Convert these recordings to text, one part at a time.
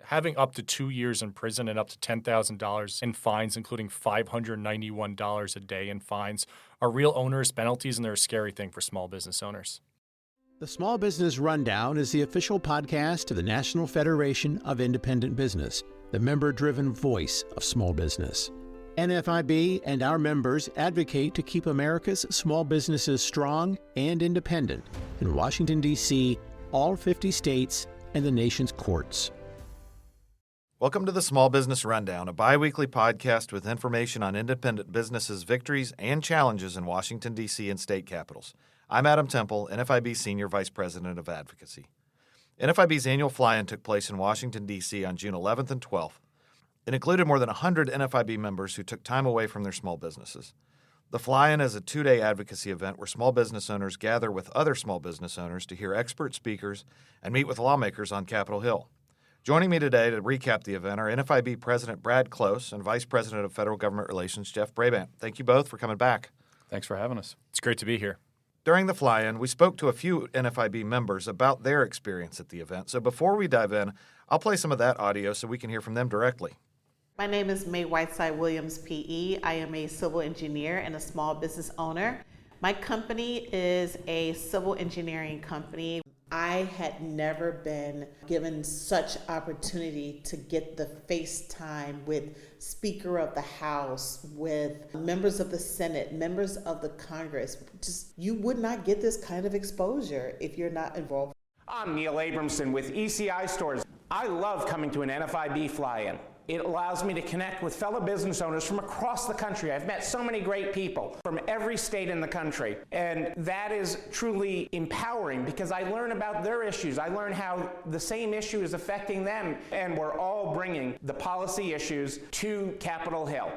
having up to 2 years in prison and up to $10,000 in fines, including $591 a day in fines, are real onerous penalties, and they're a scary thing for small business owners. The Small Business Rundown is the official podcast of the National Federation of Independent Business, the member-driven voice of small business. NFIB and our members advocate to keep America's small businesses strong and independent in Washington, D.C., all 50 states, and the nation's courts. Welcome to the Small Business Rundown, a bi-weekly podcast with information on independent businesses' victories and challenges in Washington, D.C. and state capitals. I'm Adam Temple, NFIB Senior Vice President of Advocacy. NFIB's annual fly-in took place in Washington, D.C. on June 11th and 12th. It included more than 100 NFIB members who took time away from their small businesses. The fly-in is a 2-day advocacy event where small business owners gather with other small business owners to hear expert speakers and meet with lawmakers on Capitol Hill. Joining me today to recap the event are NFIB President Brad Close and Vice President of Federal Government Relations Jeff Brabant. Thank you both for coming back. Thanks for having us. It's great to be here. During the fly-in, we spoke to a few NFIB members about their experience at the event. So before we dive in, I'll play some of that audio so we can hear from them directly. My name is May Whiteside Williams, PE. I am a civil engineer and a small business owner. My company is a civil engineering company. I had never been given such opportunity to get the FaceTime with Speaker of the House, with members of the Senate, members of the Congress. Just, you would not get this kind of exposure if you're not involved. I'm Neil Abramson with ECI Stores. I love coming to an NFIB fly-in. It allows me to connect with fellow business owners from across the country. I've met so many great people from every state in the country, and that is truly empowering because I learn about their issues. I learn how the same issue is affecting them, and we're all bringing the policy issues to Capitol Hill.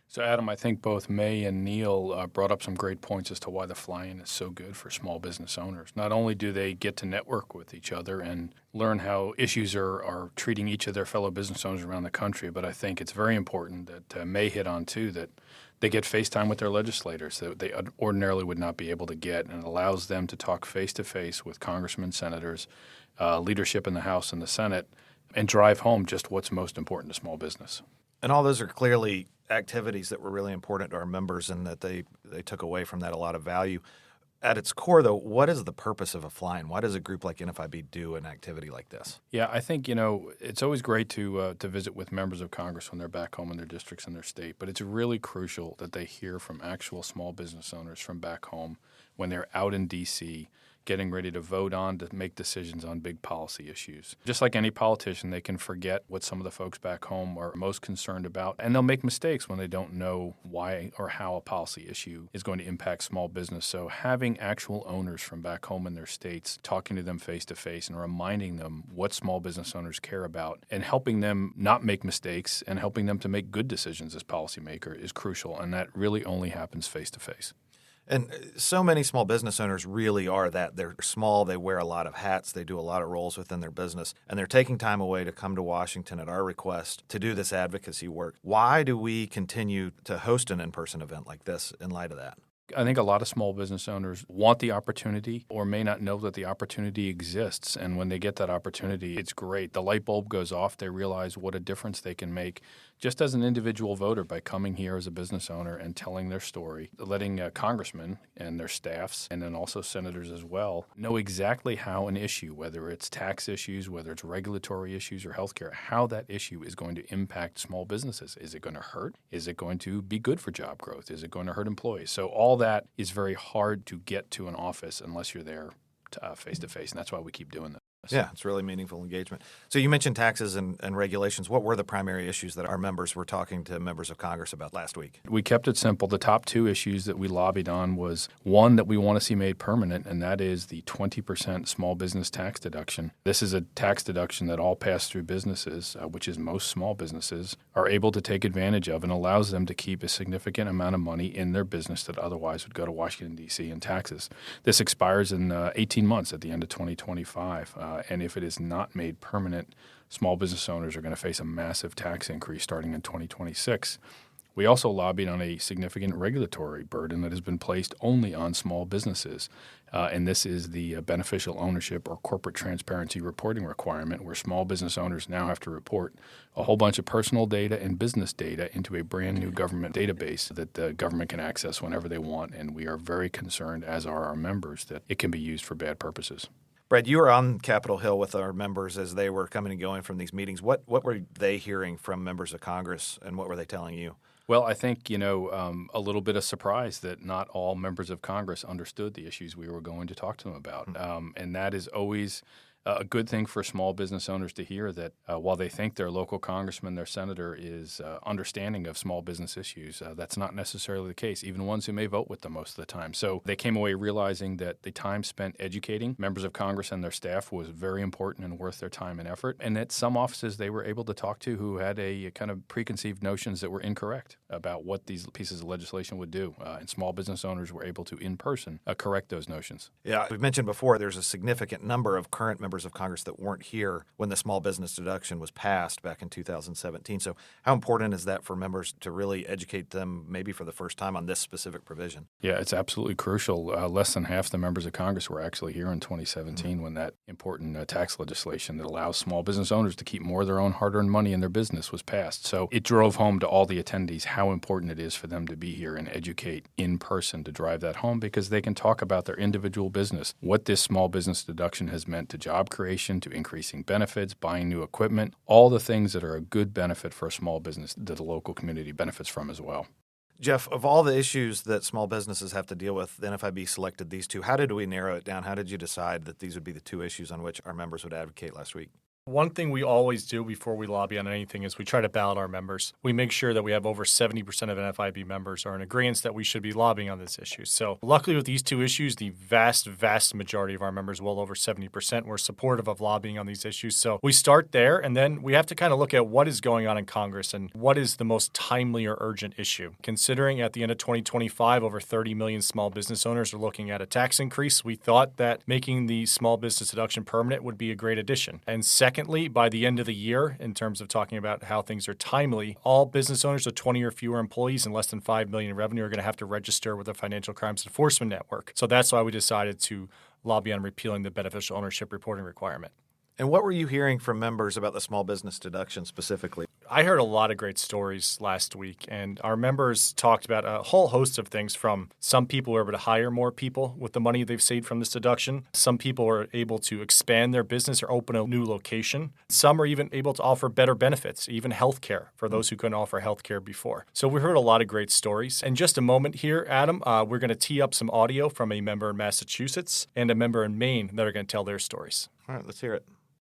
So, Adam, I think both May and Neil brought up some great points as to why the fly-in is so good for small business owners. Not only do they get to network with each other and learn how issues are treating each of their fellow business owners around the country, but I think it's very important that May hit on, too, that they get FaceTime with their legislators that they ordinarily would not be able to get, and it allows them to talk face-to-face with congressmen, senators, leadership in the House and the Senate, and drive home just what's most important to small business. And all those are clearly activities that were really important to our members and that they took away from that a lot of value. At its core, though, what is the purpose of a fly-in? Why does a group like NFIB do an activity like this? Yeah, I think, it's always great to visit with members of Congress when they're back home in their districts and their state, but it's really crucial that they hear from actual small business owners from back home when they're out in D.C., getting ready to vote on, to make decisions on big policy issues. Just like any politician, they can forget what some of the folks back home are most concerned about, and they'll make mistakes when they don't know why or how a policy issue is going to impact small business. So having actual owners from back home in their states, talking to them face-to-face and reminding them what small business owners care about and helping them not make mistakes and helping them to make good decisions as policymaker is crucial, and that really only happens face-to-face. And so many small business owners really are that. They're small, they wear a lot of hats, they do a lot of roles within their business, and they're taking time away to come to Washington at our request to do this advocacy work. Why do we continue to host an in-person event like this in light of that? I think a lot of small business owners want the opportunity or may not know that the opportunity exists. And when they get that opportunity, it's great. The light bulb goes off. They realize what a difference they can make just as an individual voter by coming here as a business owner and telling their story, letting congressmen and their staffs and then also senators as well know exactly how an issue, whether it's tax issues, whether it's regulatory issues or healthcare, how that issue is going to impact small businesses. Is it going to hurt? Is it going to be good for job growth? Is it going to hurt employees? So all that is very hard to get to an office unless you're there face-to-face, and that's why we keep doing this. Yeah, it's really meaningful engagement. So you mentioned taxes and regulations. What were the primary issues that our members were talking to members of Congress about last week? We kept it simple. The top two issues that we lobbied on was one that we want to see made permanent, and that is the 20% small business tax deduction. This is a tax deduction that all pass-through businesses, which is most small businesses, are able to take advantage of and allows them to keep a significant amount of money in their business that otherwise would go to Washington, D.C. in taxes. This expires in 18 months at the end of 2025. And if it is not made permanent, small business owners are going to face a massive tax increase starting in 2026, We also lobbied on a significant regulatory burden that has been placed only on small businesses. And this is the beneficial ownership or corporate transparency reporting requirement, where small business owners now have to report a whole bunch of personal data and business data into a brand new government database that the government can access whenever they want. And we are very concerned, as are our members, that it can be used for bad purposes. Brad, you were on Capitol Hill with our members as they were coming and going from these meetings. What were they hearing from members of Congress, and what were they telling you? Well, I think, a little bit of surprise that not all members of Congress understood the issues we were going to talk to them about. And that is always a good thing for small business owners to hear, that while they think their local congressman, their senator is understanding of small business issues, that's not necessarily the case, even ones who may vote with them most of the time. So they came away realizing that the time spent educating members of Congress and their staff was very important and worth their time and effort, and that some offices they were able to talk to who had a kind of preconceived notions that were incorrect about what these pieces of legislation would do. And small business owners were able to, in person, correct those notions. Yeah, we've mentioned before there's a significant number of current members of Congress that weren't here when the small business deduction was passed back in 2017. So how important is that for members to really educate them maybe for the first time on this specific provision? Yeah, it's absolutely crucial. Less than half the members of Congress were actually here in 2017 when that important tax legislation that allows small business owners to keep more of their own hard-earned money in their business was passed. So it drove home to all the attendees how important it is for them to be here and educate in person to drive that home, because they can talk about their individual business, what this small business deduction has meant to job creation, to increasing benefits, buying new equipment, all the things that are a good benefit for a small business that the local community benefits from as well. Jeff, of all the issues that small businesses have to deal with, the NFIB selected these two. How did we narrow it down? How did you decide that these would be the two issues on which our members would advocate last week? One thing we always do before we lobby on anything is we try to ballot our members. We make sure that we have over 70% of NFIB members are in agreement that we should be lobbying on this issue. So luckily with these two issues, the vast majority of our members, well over 70%, were supportive of lobbying on these issues. So we start there, and then we have to kind of look at what is going on in Congress and what is the most timely or urgent issue. Considering at the end of 2025, over 30 million small business owners are looking at a tax increase, we thought that making the small business deduction permanent would be a great addition. And secondly, by the end of the year, in terms of talking about how things are timely, all business owners with 20 or fewer employees and less than $5 million in revenue are going to have to register with the Financial Crimes Enforcement Network. So that's why we decided to lobby on repealing the beneficial ownership reporting requirement. And what were you hearing from members about the small business deduction specifically? I heard a lot of great stories last week, and our members talked about a whole host of things, from some people were able to hire more people with the money they've saved from this deduction. Some people were able to expand their business or open a new location. Some are even able to offer better benefits, even health care for those who couldn't offer health care before. So we heard a lot of great stories. In just a moment here, Adam, we're going to tee up some audio from a member in Massachusetts and a member in Maine that are going to tell their stories. All right, let's hear it.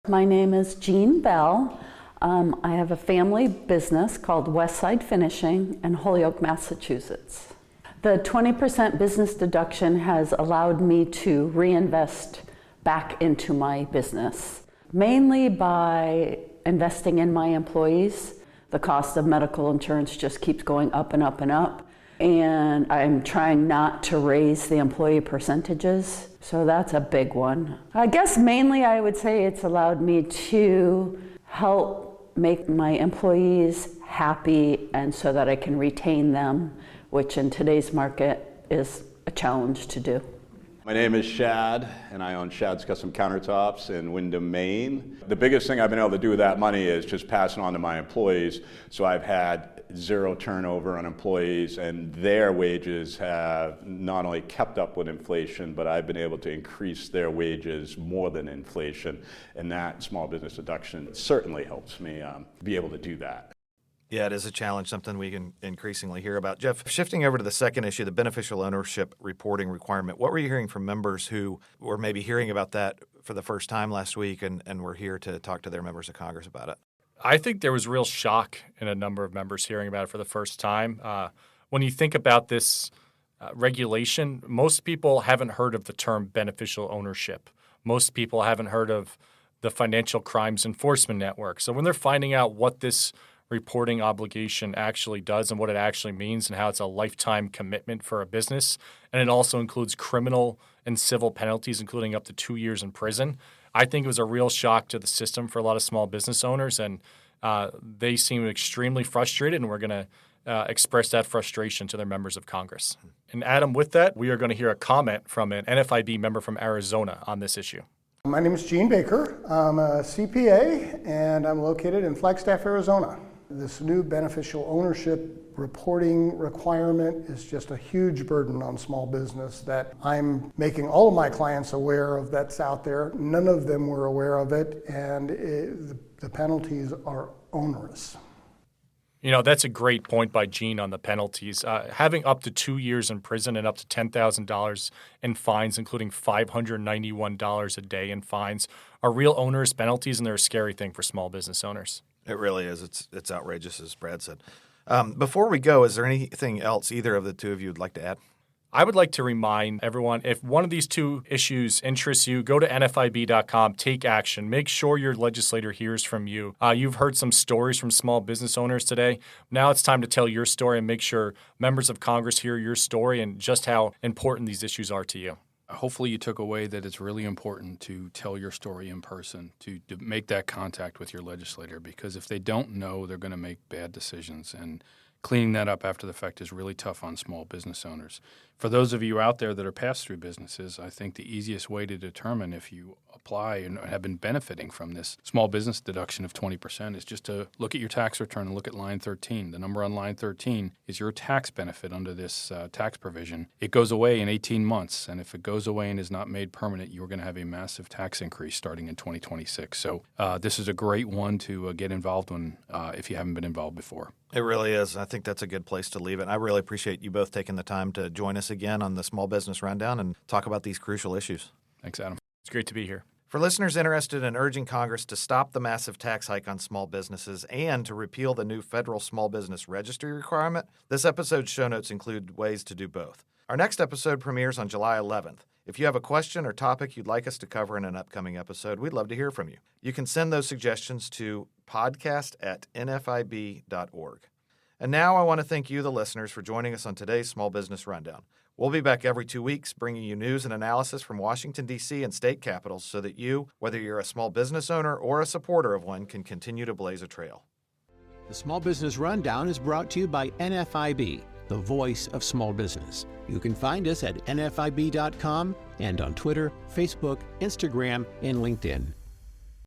My name is Jean Bell. I have a family business called Westside Finishing in Holyoke, Massachusetts. The 20% business deduction has allowed me to reinvest back into my business, mainly by investing in my employees. The cost of medical insurance just keeps going up and up and up, and I'm trying not to raise the employee percentages. So that's a big one. I guess mainly I would say it's allowed me to help make my employees happy, and so that I can retain them, which in today's market is a challenge to do. My name is Shad, and I own Shad's Custom Countertops in Windham, Maine. The biggest thing I've been able to do with that money is just pass it on to my employees. So I've had zero turnover on employees, and their wages have not only kept up with inflation, but I've been able to increase their wages more than inflation. And that small business deduction certainly helps me be able to do that. Yeah, it is a challenge, something we can increasingly hear about. Jeff, shifting over to the second issue, the beneficial ownership reporting requirement, what were you hearing from members who were maybe hearing about that for the first time last week and were here to talk to their members of Congress about it? I think there was real shock in a number of members hearing about it for the first time. When you think about this regulation, most people haven't heard of the term beneficial ownership. Most people haven't heard of the Financial Crimes Enforcement Network. So when they're finding out what this reporting obligation actually does and what it actually means and how it's a lifetime commitment for a business, and it also includes criminal and civil penalties, including up to 2 years in prison, I think it was a real shock to the system for a lot of small business owners, and they seem extremely frustrated, and we're going to express that frustration to their members of Congress. And Adam, with that, we are going to hear a comment from an NFIB member from Arizona on this issue. My name is Gene Baker. I'm a CPA and I'm located in Flagstaff, Arizona. This new beneficial ownership reporting requirement is just a huge burden on small business that I'm making all of my clients aware of that's out there. None of them were aware of it, and the penalties are onerous. You know, that's a great point by Gene on the penalties. Having up to 2 years in prison and up to $10,000 in fines, including $591 a day in fines, are real onerous penalties, and they're a scary thing for small business owners. It really is. It's outrageous, as Brad said. Before we go, is there anything else either of the two of you would like to add? I would like to remind everyone, if one of these two issues interests you, go to NFIB.com, take action. Make sure your legislator hears from you. You've heard some stories from small business owners today. Now it's time to tell your story and make sure members of Congress hear your story and just how important these issues are to you. Hopefully you took away that it's really important to tell your story in person, to make that contact with your legislator, because if they don't know, they're going to make bad decisions. And cleaning that up after the fact is really tough on small business owners. For those of you out there that are pass-through businesses, I think the easiest way to determine if you apply and have been benefiting from this small business deduction of 20% is just to look at your tax return and look at line 13. The number on line 13 is your tax benefit under this tax provision. It goes away in 18 months, and if it goes away and is not made permanent, you're going to have a massive tax increase starting in 2026. So this is a great one to get involved in if you haven't been involved before. It really is. I think that's a good place to leave it. I really appreciate you both taking the time to join us again on the Small Business Rundown and talk about these crucial issues. Thanks, Adam. It's great to be here. For listeners interested in urging Congress to stop the massive tax hike on small businesses and to repeal the new federal small business registry requirement, this episode's show notes include ways to do both. Our next episode premieres on July 11th. If you have a question or topic you'd like us to cover in an upcoming episode, we'd love to hear from you. You can send those suggestions to podcast@nfib.org. And now I want to thank you, the listeners, for joining us on today's Small Business Rundown. We'll be back every 2 weeks bringing you news and analysis from Washington, D.C. and state capitals so that you, whether you're a small business owner or a supporter of one, can continue to blaze a trail. The Small Business Rundown is brought to you by NFIB, the voice of small business. You can find us at nfib.com and on Twitter, Facebook, Instagram, and LinkedIn.